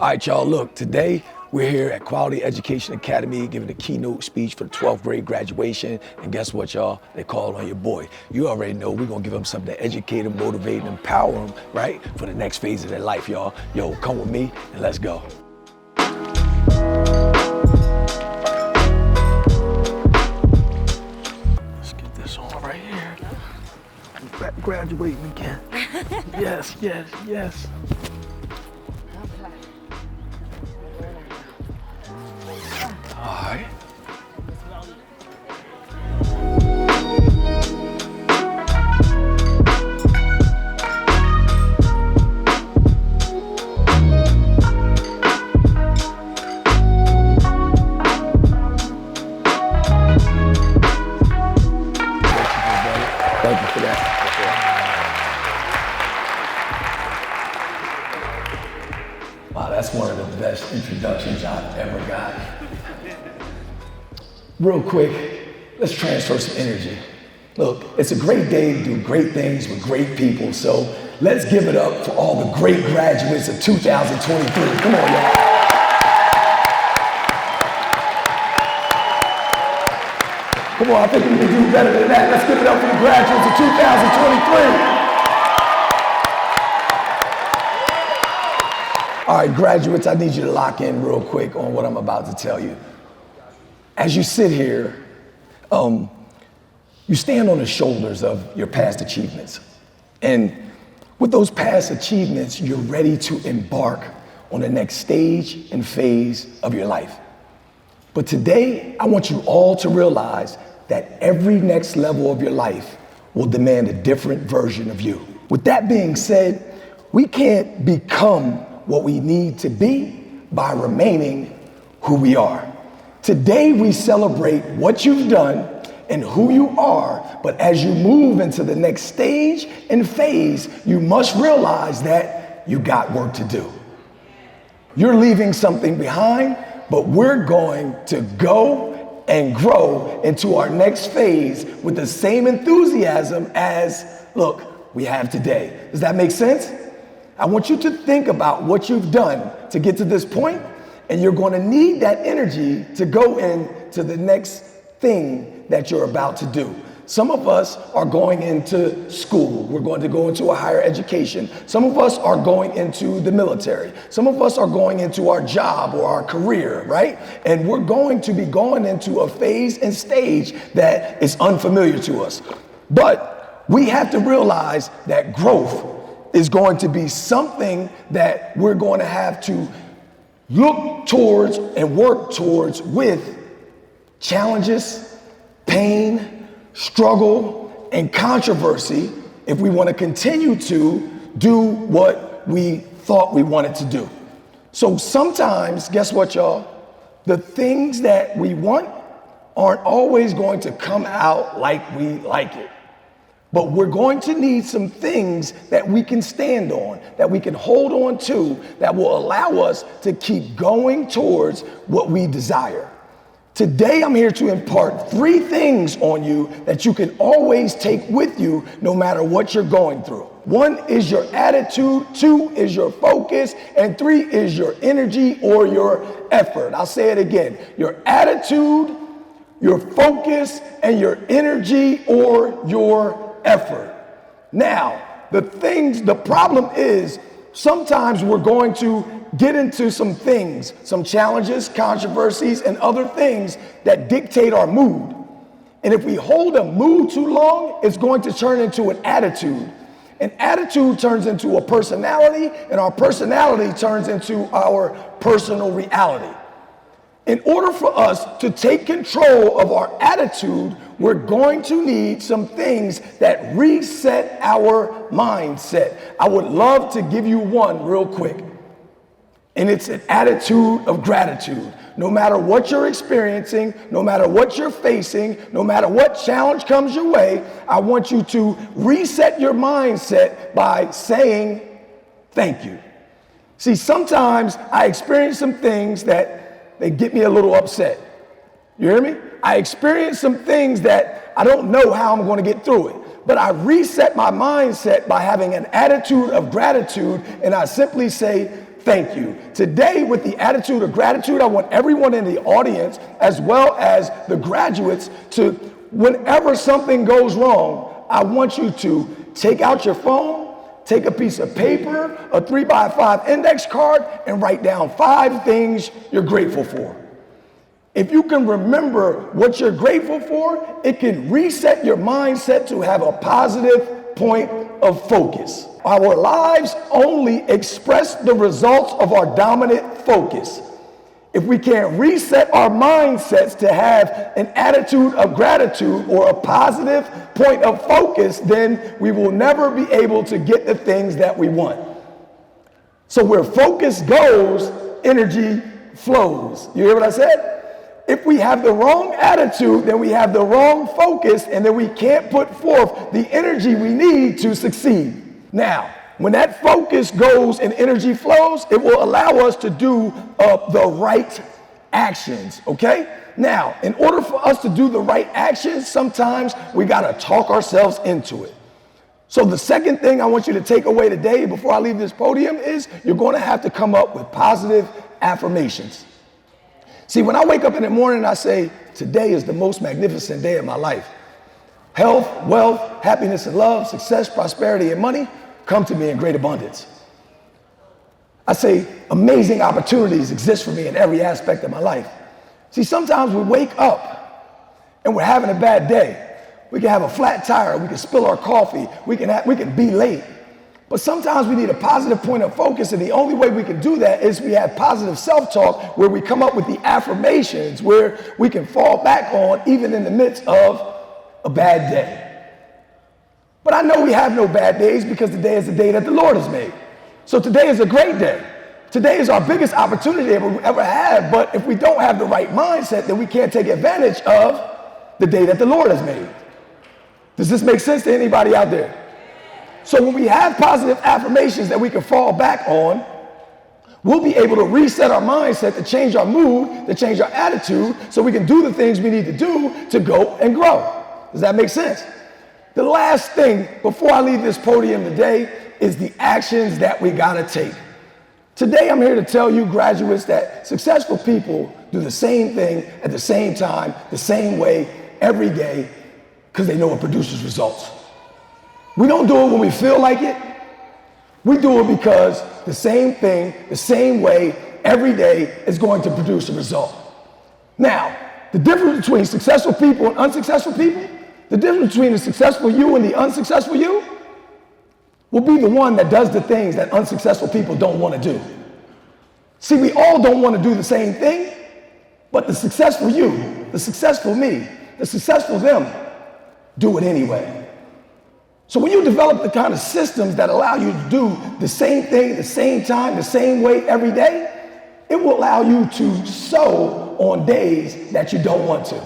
All right, y'all, look, today we're here at Quality Education Academy giving a keynote speech for the 12th grade graduation. And guess what, y'all? They called on your boy. You already know we're gonna give them something to educate them, motivate them, empower them, right? For the next phase of their life, y'all. Yo, come with me and let's go. Let's get this on right here. Graduating again. Yes, yes, yes. All right. Thank you for that. Wow, that's one of the best introductions I've ever got. Real quick, let's transfer some energy. Look, it's a great day to do great things with great people, so let's give it up for all the great graduates of 2023. Come on, y'all. Come on, I think we can do better than that. Let's give it up for the graduates of 2023. All right, graduates, I need you to lock in real quick on what I'm about to tell you. As you sit here, you stand on the shoulders of your past achievements. And with those past achievements, you're ready to embark on the next stage and phase of your life. But today, I want you all to realize that every next level of your life will demand a different version of you. With that being said, we can't become what we need to be by remaining who we are. Today, we celebrate what you've done and who you are, but as you move into the next stage and phase, you must realize that you got work to do. You're leaving something behind, but we're going to go and grow into our next phase with the same enthusiasm as, look, we have today. Does that make sense? I want you to think about what you've done to get to this point, and you're going to need that energy to go into the next thing that you're about to do. Some of us are going into school. We're going to go into a higher education. Some of us are going into the military. Some of us are going into our job or our career, right? And we're going to be going into a phase and stage that is unfamiliar to us. But we have to realize that growth is going to be something that we're going to have to look towards and work towards with challenges, pain, struggle, and controversy if we want to continue to do what we thought we wanted to do. So sometimes, guess what, y'all? The things that we want aren't always going to come out like we like it. But we're going to need some things that we can stand on, that we can hold on to, that will allow us to keep going towards what we desire. Today, I'm here to impart 3 things on you that you can always take with you no matter what you're going through. 1 is your attitude, 2 is your focus, and 3 is your energy or your effort. I'll say it again. Your attitude, your focus, and your energy or your effort. Now, the problem is sometimes we're going to get into some things, some challenges, controversies, and other things that dictate our mood. And if we hold a mood too long, it's going to turn into an attitude. An attitude turns into a personality, and our personality turns into our personal reality. In order for us to take control of our attitude, we're going to need some things that reset our mindset. I would love to give you one real quick. And it's an attitude of gratitude. No matter what you're experiencing, no matter what you're facing, no matter what challenge comes your way, I want you to reset your mindset by saying thank you. See, sometimes I experience some things that they get me a little upset. You hear me? I experience some things that I don't know how I'm going to get through it. But I reset my mindset by having an attitude of gratitude, and I simply say, thank you. Today, with the attitude of gratitude, I want everyone in the audience, as well as the graduates, to, whenever something goes wrong, I want you to take out your phone, take a piece of paper, a 3x5 index card, and write down 5 things you're grateful for. If you can remember what you're grateful for, it can reset your mindset to have a positive point of focus. Our lives only express the results of our dominant focus. If we can't reset our mindsets to have an attitude of gratitude or a positive point of focus, then we will never be able to get the things that we want. So where focus goes, energy flows. You hear what I said? If we have the wrong attitude, then we have the wrong focus, and then we can't put forth the energy we need to succeed. Now, when that focus goes and energy flows, it will allow us to do the right actions, okay? Now, in order for us to do the right actions, sometimes we gotta talk ourselves into it. So the second thing I want you to take away today before I leave this podium is you're gonna have to come up with positive affirmations. See, when I wake up in the morning, I say, today is the most magnificent day of my life. Health, wealth, happiness and love, success, prosperity, and money come to me in great abundance. I say, amazing opportunities exist for me in every aspect of my life. See, sometimes we wake up and we're having a bad day. We can have a flat tire, we can spill our coffee, we can be late. But sometimes we need a positive point of focus, and the only way we can do that is we have positive self-talk where we come up with the affirmations where we can fall back on even in the midst of a bad day. But I know we have no bad days because today is the day that the Lord has made. So today is a great day. Today is our biggest opportunity we'll ever have, but if we don't have the right mindset, then we can't take advantage of the day that the Lord has made. Does this make sense to anybody out there? So when we have positive affirmations that we can fall back on, we'll be able to reset our mindset, to change our mood, to change our attitude, so we can do the things we need to do to go and grow. Does that make sense? The last thing before I leave this podium today is the actions that we gotta take. Today I'm here to tell you graduates that successful people do the same thing at the same time, the same way, every day, because they know it produces results. We don't do it when we feel like it. We do it because the same thing, the same way, every day is going to produce a result. Now, the difference between successful people and unsuccessful people, the difference between the successful you and the unsuccessful you, will be the one that does the things that unsuccessful people don't want to do. See, we all don't want to do the same thing, but the successful you, the successful me, the successful them, do it anyway. So when you develop the kind of systems that allow you to do the same thing, the same time, the same way every day, it will allow you to sow on days that you don't want to.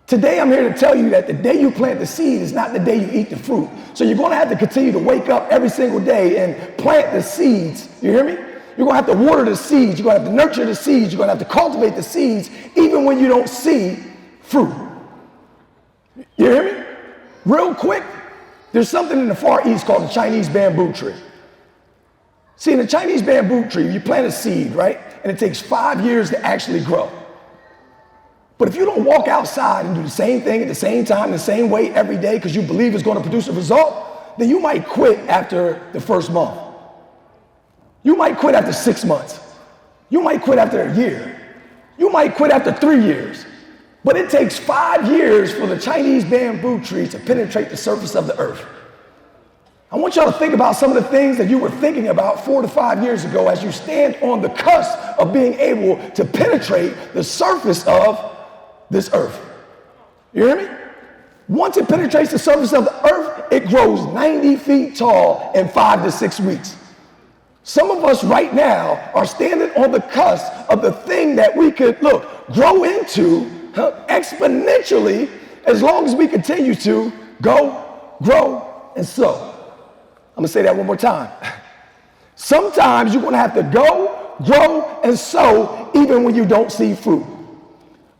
Today I'm here to tell you that the day you plant the seed is not the day you eat the fruit. So you're going to have to continue to wake up every single day and plant the seeds. You hear me? You're going to have to water the seeds. You're going to have to nurture the seeds. You're going to have to cultivate the seeds even when you don't see fruit. You hear me? Real quick, there's something in the Far East called the Chinese bamboo tree. See, in the Chinese bamboo tree, you plant a seed, right? And it takes 5 years to actually grow. But if you don't walk outside and do the same thing at the same time, the same way every day because you believe it's going to produce a result, then you might quit after the first month. You might quit after 6 months. You might quit after a year. You might quit after 3 years. But it takes 5 years for the Chinese bamboo tree to penetrate the surface of the earth. I want y'all to think about some of the things that you were thinking about 4 to 5 years ago as you stand on the cusp of being able to penetrate the surface of this earth. You hear me? Once it penetrates the surface of the earth, it grows 90 feet tall in 5 to 6 weeks. Some of us right now are standing on the cusp of the thing that we could, grow into exponentially as long as we continue to go, grow, and sow. I'm gonna say that one more time. Sometimes you're gonna have to go, grow, and sow even when you don't see fruit.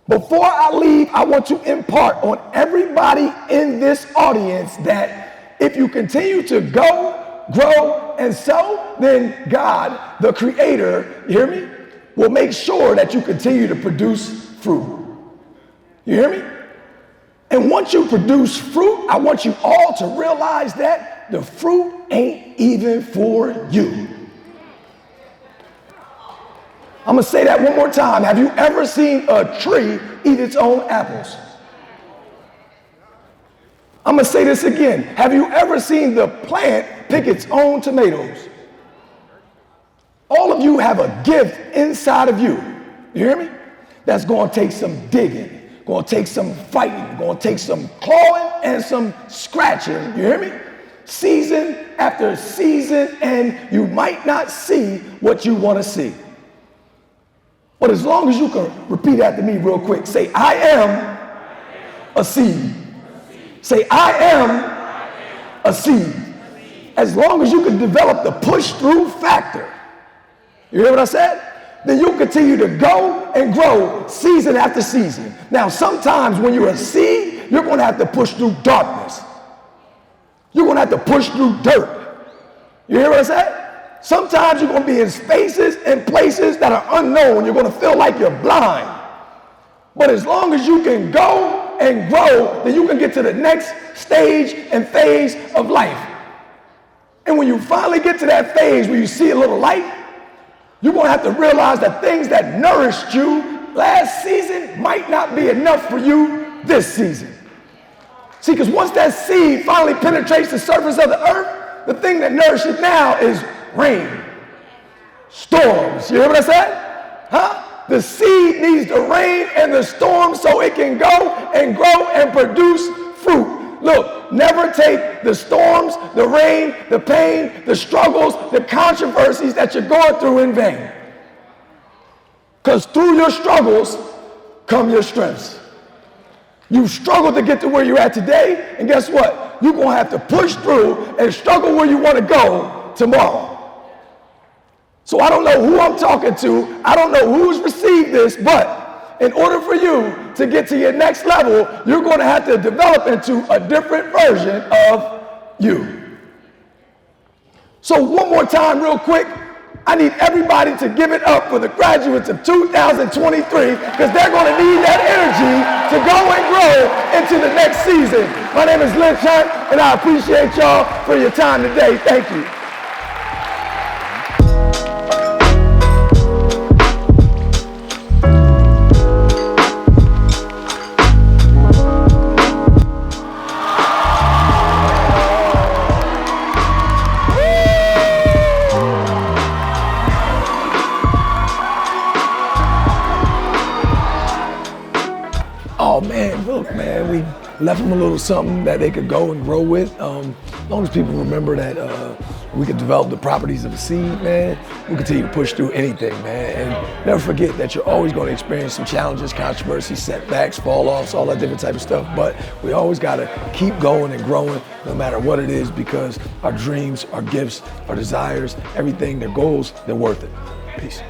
Before I leave, I want to impart on everybody in this audience that if you continue to go, grow, and sow, then God, the creator, you hear me, will make sure that you continue to produce fruit. You hear me? And once you produce fruit, I want you all to realize that the fruit ain't even for you. I'm gonna say that one more time. Have you ever seen a tree eat its own apples? I'm gonna say this again. Have you ever seen the plant pick its own tomatoes? All of you have a gift inside of you. You hear me? That's gonna take some digging, gonna take some fighting, gonna take some clawing and some scratching. You hear me? Season after season, and you might not see what you wanna see. But as long as you can repeat after me real quick, say, I am a seed. Say, I am a seed. As long as you can develop the push-through factor, you hear what I said? Then you'll continue to go and grow season after season. Now, sometimes when you're a seed, you're going to have to push through darkness. You're going to have to push through dirt. You hear what I said? Sometimes you're going to be in spaces and places that are unknown. You're going to feel like you're blind. But as long as you can go and grow, then you can get to the next stage and phase of life. And when you finally get to that phase where you see a little light, you're going to have to realize that things that nourished you last season might not be enough for you this season. See, because once that seed finally penetrates the surface of the earth, the thing that nourishes it now is rain, storms. You hear what I said? Huh? The seed needs the rain and the storm so it can go and grow and produce fruit. Look, never take the storms, the rain, the pain, the struggles, the controversies that you're going through in vain. Because through your struggles come your strengths. You've struggled to get to where you're at today, and guess what? You're going to have to push through and struggle where you want to go tomorrow. So I don't know who I'm talking to. I don't know who's received this, but in order for you to get to your next level, you're going to have to develop into a different version of you. So one more time real quick, I need everybody to give it up for the graduates of 2023 because they're going to need that energy to go and grow into the next season. My name is Lynch, and I appreciate y'all for your time today. Thank you. Oh man, look man, we left them a little something that they could go and grow with. As long as people remember that we could develop the properties of a seed, man, we'll continue to push through anything, man. And never forget that you're always going to experience some challenges, controversies, setbacks, fall-offs, all that different type of stuff. But we always got to keep going and growing no matter what it is, because our dreams, our gifts, our desires, everything, their goals, they're worth it. Peace.